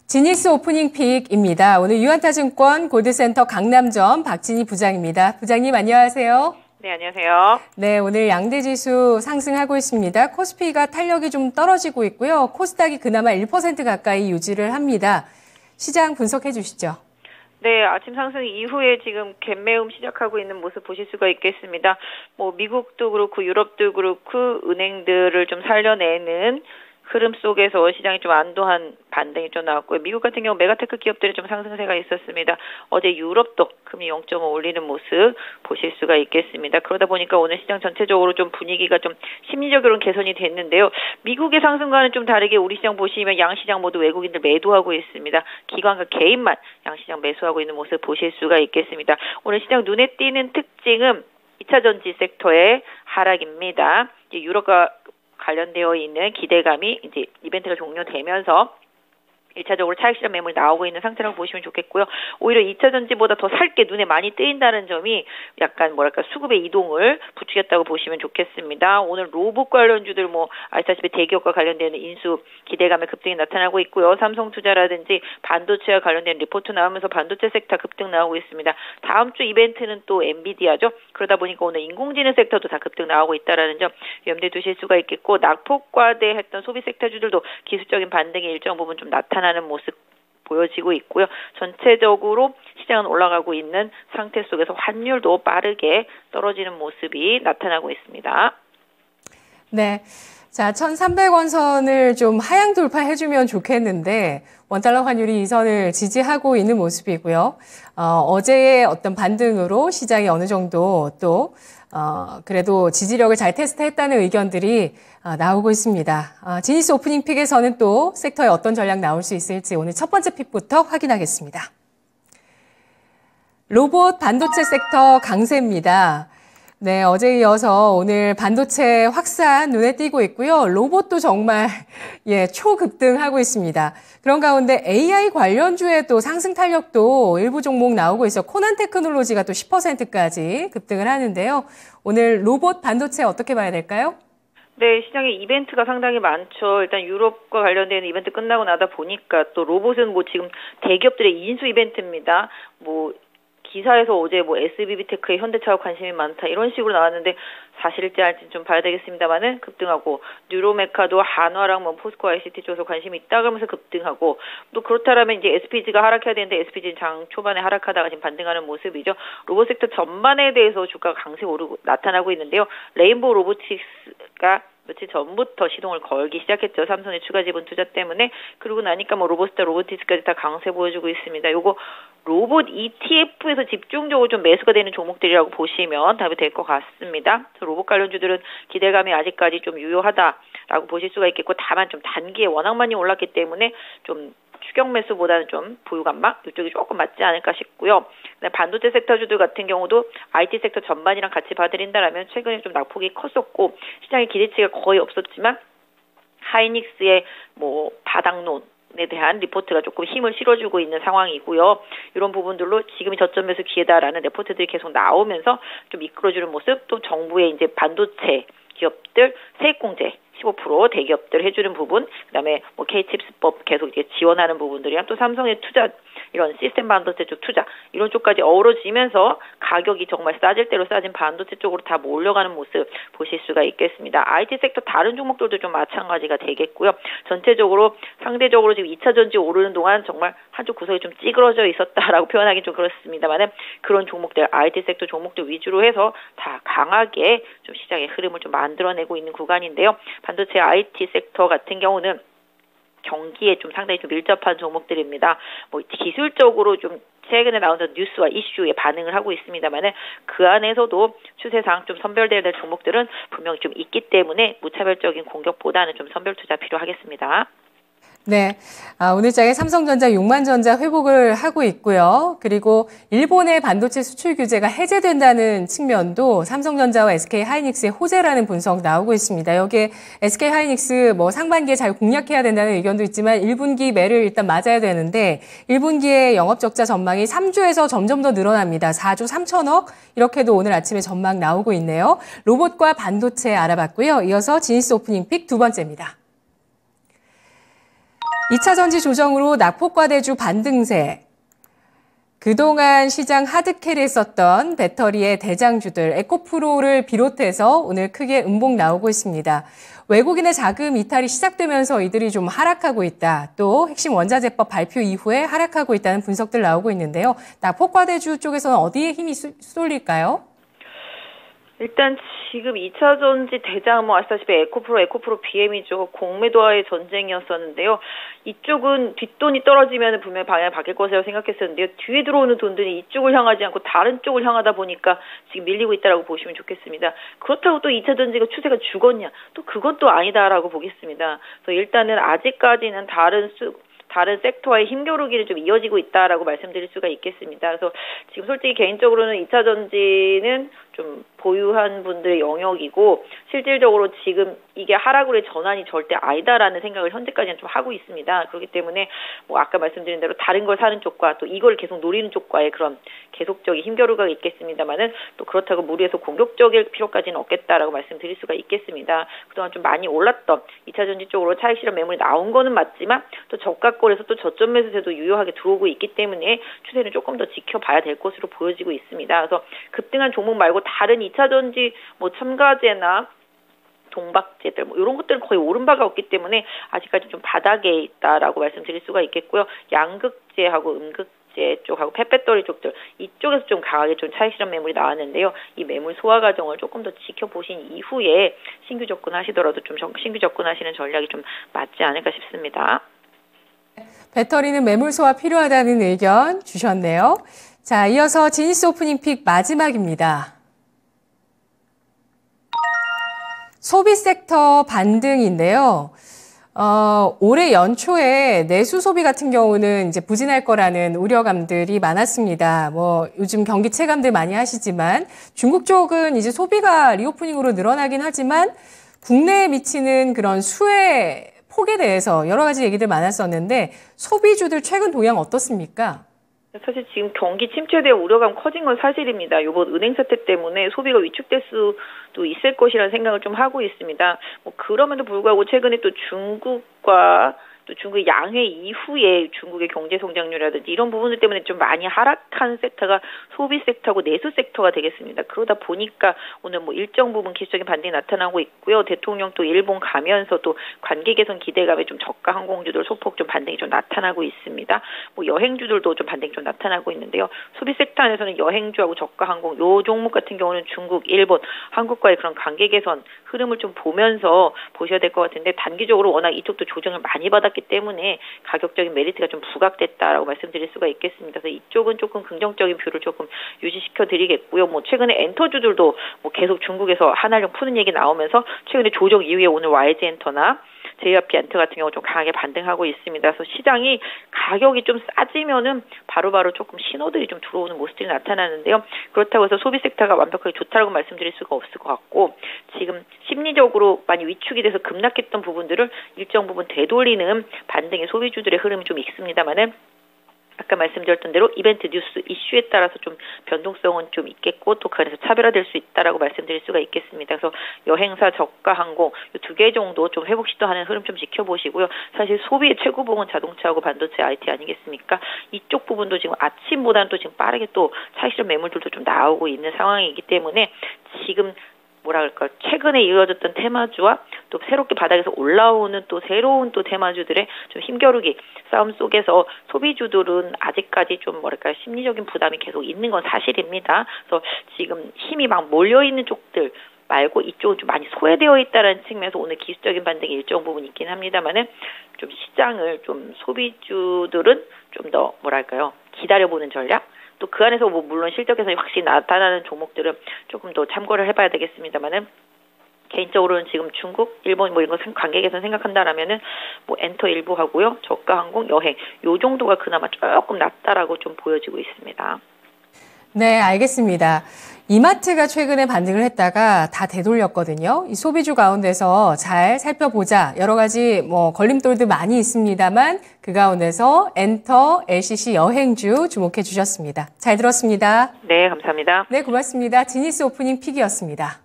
지닉스 오프닝 픽입니다. 오늘 유한타증권 골드센터 강남점 박진희 부장입니다. 부장님 안녕하세요. 네, 안녕하세요. 네, 오늘 양대지수 상승하고 있습니다. 코스피가 탄력이 좀 떨어지고 있고요. 코스닥이 그나마 1% 가까이 유지를 합니다. 시장 분석해 주시죠. 네, 아침 상승 이후에 지금 갭매움 시작하고 있는 모습 보실 수가 있겠습니다. 미국도 그렇고 유럽도 그렇고 은행들을 좀 살려내는 흐름 속에서 시장이 좀 안도한 반등이 좀 나왔고요. 미국 같은 경우 메가테크 기업들이 좀 상승세가 있었습니다. 어제 유럽도 금리 0.5 올리는 모습 보실 수가 있겠습니다. 그러다 보니까 오늘 시장 전체적으로 좀 분위기가 좀 심리적으로는 개선이 됐는데요. 미국의 상승과는 좀 다르게 우리 시장 보시면 양시장 모두 외국인들 매도하고 있습니다. 기관과 개인만 양시장 매수하고 있는 모습 보실 수가 있겠습니다. 오늘 시장 눈에 띄는 특징은 2차 전지 섹터의 하락입니다. 유럽과 관련되어 있는 기대감이 이제 이벤트가 종료되면서 1차적으로 차익실현 매물이 나오고 있는 상태라고 보시면 좋겠고요. 오히려 2차 전지보다 더 살 게 눈에 많이 뜨인다는 점이 약간 수급의 이동을 부추겼다고 보시면 좋겠습니다. 오늘 로봇 관련주들 아시다시피 대기업과 관련되는 인수 기대감의 급등이 나타나고 있고요. 삼성투자라든지 반도체와 관련된 리포트 나오면서 반도체 섹터 급등 나오고 있습니다. 다음 주 이벤트는 또 엔비디아죠. 그러다 보니까 오늘 인공지능 섹터도 다 급등 나오고 있다는 점 염두에 두실 수가 있겠고, 낙폭과대했던 소비 섹터주들도 기술적인 반등이 일정 부분 좀 나타나는 모습 보여지고 있고요. 전체적으로 시장은 올라가고 있는 상태 속에서 환율도 빠르게 떨어지는 모습이 나타나고 있습니다. 네. 자, 1,300원 선을 좀 하향 돌파해주면 좋겠는데 원달러 환율이 이 선을 지지하고 있는 모습이고요. 어제의 어떤 반등으로 시장이 어느 정도 또 그래도 지지력을 잘 테스트했다는 의견들이 나오고 있습니다. 지니스 오프닝 픽에서는 또 섹터에 어떤 전략 나올 수 있을지 오늘 첫 번째 픽부터 확인하겠습니다. 로봇 반도체 섹터 강세입니다. 네, 어제 이어서 오늘 반도체 확산 눈에 띄고 있고요. 로봇도 정말 초급등하고 있습니다. 그런 가운데 AI 관련주의 또 상승 탄력도 일부 종목 나오고 있어 코난 테크놀로지가 또 10%까지 급등을 하는데요. 오늘 로봇 반도체 어떻게 봐야 될까요? 네, 시장에 이벤트가 상당히 많죠. 일단 유럽과 관련된 이벤트 끝나고 나다 보니까 또 로봇은 지금 대기업들의 인수 이벤트입니다. 기사에서 어제 SBB테크에 현대차와 관심이 많다 이런 식으로 나왔는데 사실일지 알지 좀 봐야 되겠습니다만은 급등하고, 뉴로메카도 한화랑 포스코 ICT 쪽에서 관심이 있다 그러면서 급등하고, 또 그렇다라면 이제 SPG가 하락해야 되는데 SPG는 장 초반에 하락하다가 지금 반등하는 모습이죠. 로봇 sek터 전반에 대해서 주가가 강세 오르고 나타나고 있는데요. 레인보우 로보틱스가 며칠 전부터 시동을 걸기 시작했죠. 삼성의 추가 지분 투자 때문에. 그러고 나니까 로보스타, 로보티스까지 다 강세 보여주고 있습니다. 요거 로봇 ETF에서 집중적으로 좀 매수가 되는 종목들이라고 보시면 답이 될 것 같습니다. 로봇 관련주들은 기대감이 아직까지 좀 유효하다라고 보실 수가 있겠고, 다만 좀 단기에 워낙 많이 올랐기 때문에 좀 추격 매수보다는 좀 보유감망 이쪽이 조금 맞지 않을까 싶고요. 반도체 섹터주들 같은 경우도 IT 섹터 전반이랑 같이 봐드린다라면 최근에 좀 낙폭이 컸었고 시장의 기대치가 거의 없었지만 하이닉스의 바닥론에 대한 리포트가 조금 힘을 실어주고 있는 상황이고요. 이런 부분들로 지금이 저점 매수 기회다라는 리포트들이 계속 나오면서 좀 이끌어주는 모습, 또 정부의 이제 반도체 기업들 세액공제 15% 대기업들 해주는 부분, 그다음에 K칩스법 계속 이제 지원하는 부분들이랑 또 삼성의 투자, 이런 시스템 반도체 쪽 투자 이런 쪽까지 어우러지면서 가격이 정말 싸질 대로 싸진 반도체 쪽으로 다 몰려가는 모습 보실 수가 있겠습니다. IT 섹터 다른 종목들도 좀 마찬가지가 되겠고요. 전체적으로 상대적으로 지금 2차 전지 오르는 동안 정말 한쪽 구석이 좀 찌그러져 있었다라고 표현하기 좀 그렇습니다만은 그런 종목들, IT 섹터 종목들 위주로 해서 다 강하게 좀 시장의 흐름을 좀 만들어내고 있는 구간인데요. 반도체 IT 섹터 같은 경우는 경기에 좀 상당히 좀 밀접한 종목들입니다. 기술적으로 좀 최근에 나온 뉴스와 이슈에 반응을 하고 있습니다만은 그 안에서도 추세상 좀 선별돼야 될 종목들은 분명히 좀 있기 때문에 무차별적인 공격보다는 좀 선별 투자 필요하겠습니다. 네. 오늘 장에 삼성전자 6만 전자 회복을 하고 있고요. 그리고 일본의 반도체 수출 규제가 해제된다는 측면도 삼성전자와 SK하이닉스의 호재라는 분석 나오고 있습니다. 여기에 SK하이닉스 상반기에 잘 공략해야 된다는 의견도 있지만 1분기 매를 일단 맞아야 되는데 1분기의 영업적자 전망이 3주에서 점점 더 늘어납니다. 4조 3천억 이렇게도 오늘 아침에 전망 나오고 있네요. 로봇과 반도체 알아봤고요. 이어서 지니스 오프닝 픽 두 번째입니다. 2차 전지 조정으로 낙폭과대주 반등세. 그동안 시장 하드캐리했었던 배터리의 대장주들 에코프로를 비롯해서 오늘 크게 음봉 나오고 있습니다. 외국인의 자금 이탈이 시작되면서 이들이 좀 하락하고 있다. 또 핵심 원자재법 발표 이후에 하락하고 있다는 분석들 나오고 있는데요. 낙폭과대주 쪽에서는 어디에 힘이 쏠릴까요? 일단 지금 2차 전지 대장 아시다시피 에코프로 BM이죠. 공매도와의 전쟁이었었는데요. 이쪽은 뒷돈이 떨어지면 분명히 방향이 바뀔 것이라고 생각했었는데요. 뒤에 들어오는 돈들이 이쪽을 향하지 않고 다른 쪽을 향하다 보니까 지금 밀리고 있다라고 보시면 좋겠습니다. 그렇다고 또 2차 전지가 추세가 죽었냐? 또 그건 또 아니다라고 보겠습니다. 그래서 일단은 아직까지는 다른 섹터와의 힘겨루기를 좀 이어지고 있다라고 말씀드릴 수가 있겠습니다. 그래서 지금 솔직히 개인적으로는 2차 전지는 좀 보유한 분들의 영역이고 실질적으로 지금 이게 하락으로의 전환이 절대 아니다라는 생각을 현재까지는 좀 하고 있습니다. 그렇기 때문에 아까 말씀드린 대로 다른 걸 사는 쪽과 또 이걸 계속 노리는 쪽과의 그런 계속적인 힘겨루기가 있겠습니다만은 또 그렇다고 무리해서 공격적일 필요까지는 없겠다라고 말씀드릴 수가 있겠습니다. 그동안 좀 많이 올랐던 2차 전지 쪽으로 차익 실현 매물이 나온 거는 맞지만 또 저가권에서 또 저점 매수세도 유효하게 들어오고 있기 때문에 추세는 조금 더 지켜봐야 될 것으로 보여지고 있습니다. 그래서 급등한 종목 말고 다른 2차 전지 첨가제나 동박제들 이런 것들은 거의 오른 바가 없기 때문에 아직까지 좀 바닥에 있다라고 말씀드릴 수가 있겠고요. 양극재하고 음극재 쪽하고 펫배터리 쪽들 이쪽에서 좀 강하게 좀 차익 실현 매물이 나왔는데요. 이 매물 소화 과정을 조금 더 지켜보신 이후에 신규 접근하시더라도 좀 신규 접근하시는 전략이 좀 맞지 않을까 싶습니다. 배터리는 매물 소화 필요하다는 의견 주셨네요. 자, 이어서 지니스 오프닝 픽 마지막입니다. 소비 섹터 반등인데요. 올해 연초에 내수 소비 같은 경우는 이제 부진할 거라는 우려감들이 많았습니다. 요즘 경기 체감들 많이 하시지만 중국 쪽은 이제 소비가 리오프닝으로 늘어나긴 하지만 국내에 미치는 그런 수혜 폭에 대해서 여러 가지 얘기들 많았었는데 소비주들 최근 동향 어떻습니까? 사실 지금 경기 침체에 대한 우려감 커진 건 사실입니다. 이번 은행 사태 때문에 소비가 위축될 수도 있을 것이라는 생각을 좀 하고 있습니다. 그럼에도 불구하고 최근에 또 중국과 또 중국의 양회 이후에 중국의 경제 성장률이라든지 이런 부분들 때문에 좀 많이 하락한 섹터가 소비 섹터고 내수 섹터가 되겠습니다. 그러다 보니까 오늘 일정 부분 기술적인 반등이 나타나고 있고요. 대통령 또 일본 가면서 또 관계 개선 기대감에 좀 저가 항공주들 소폭 좀 반등이 좀 나타나고 있습니다. 여행주들도 좀 반등이 좀 나타나고 있는데요. 소비 섹터 안에서는 여행주하고 저가 항공 요 종목 같은 경우는 중국, 일본, 한국과의 그런 관계 개선 흐름을 좀 보면서 보셔야 될 것 같은데 단기적으로 워낙 이쪽도 조정을 많이 받았기 때문에 가격적인 메리트가 좀 부각됐다라고 말씀드릴 수가 있겠습니다. 그래서 이쪽은 조금 긍정적인 뷰를 조금 유지시켜 드리겠고요. 최근에 엔터주들도 계속 중국에서 한알령 푸는 얘기 나오면서 최근에 조정 이후에 오늘 YG 엔터나 JYP 엔터 같은 경우 좀 강하게 반등하고 있습니다. 그래서 시장이 가격이 좀 싸지면은 바로바로 조금 신호들이 좀 들어오는 모습들이 나타나는데요. 그렇다고 해서 소비 섹터가 완벽하게 좋다라고 말씀드릴 수가 없을 것 같고 지금 심리적으로 많이 위축이 돼서 급락했던 부분들을 일정 부분 되돌리는 반등의 소비주들의 흐름이 좀 있습니다만은 아까 말씀드렸던 대로 이벤트 뉴스 이슈에 따라서 좀 변동성은 좀 있겠고 또 그 안에서 차별화될 수 있다라고 말씀드릴 수가 있겠습니다. 그래서 여행사, 저가 항공 이 두 개 정도 좀 회복 시도하는 흐름 좀 지켜보시고요. 사실 소비의 최고봉은 자동차하고 반도체 IT 아니겠습니까? 이쪽 부분도 지금 아침보다는 또 지금 빠르게 또 차익 실현 매물들도 좀 나오고 있는 상황이기 때문에 지금 최근에 이어졌던 테마주와 또 새롭게 바닥에서 올라오는 또 새로운 또 테마주들의 좀 힘겨루기 싸움 속에서 소비주들은 아직까지 좀 심리적인 부담이 계속 있는 건 사실입니다. 그래서 지금 힘이 막 몰려있는 쪽들 말고 이쪽은 좀 많이 소외되어 있다는 측면에서 오늘 기술적인 반등이 일정 부분 있긴 합니다만은 좀 시장을 좀 소비주들은 좀 더 기다려보는 전략 또 그 안에서 물론 실적 개선이 확실히 나타나는 종목들은 조금 더 참고를 해봐야 되겠습니다만은 개인적으로는 지금 중국, 일본 뭐 이런 거 관계 개선 생각한다라면은 뭐 엔터 일부 하고요. 저가 항공, 여행 요 정도가 그나마 조금 낫다라고 좀 보여지고 있습니다. 네, 알겠습니다. 이마트가 최근에 반등을 했다가 다 되돌렸거든요. 이 소비주 가운데서 잘 살펴보자. 여러 가지 뭐 걸림돌도 많이 있습니다만 그 가운데서 엔터, LCC 여행주 주목해 주셨습니다. 잘 들었습니다. 네, 감사합니다. 네, 고맙습니다. 지니스 오프닝 픽이었습니다.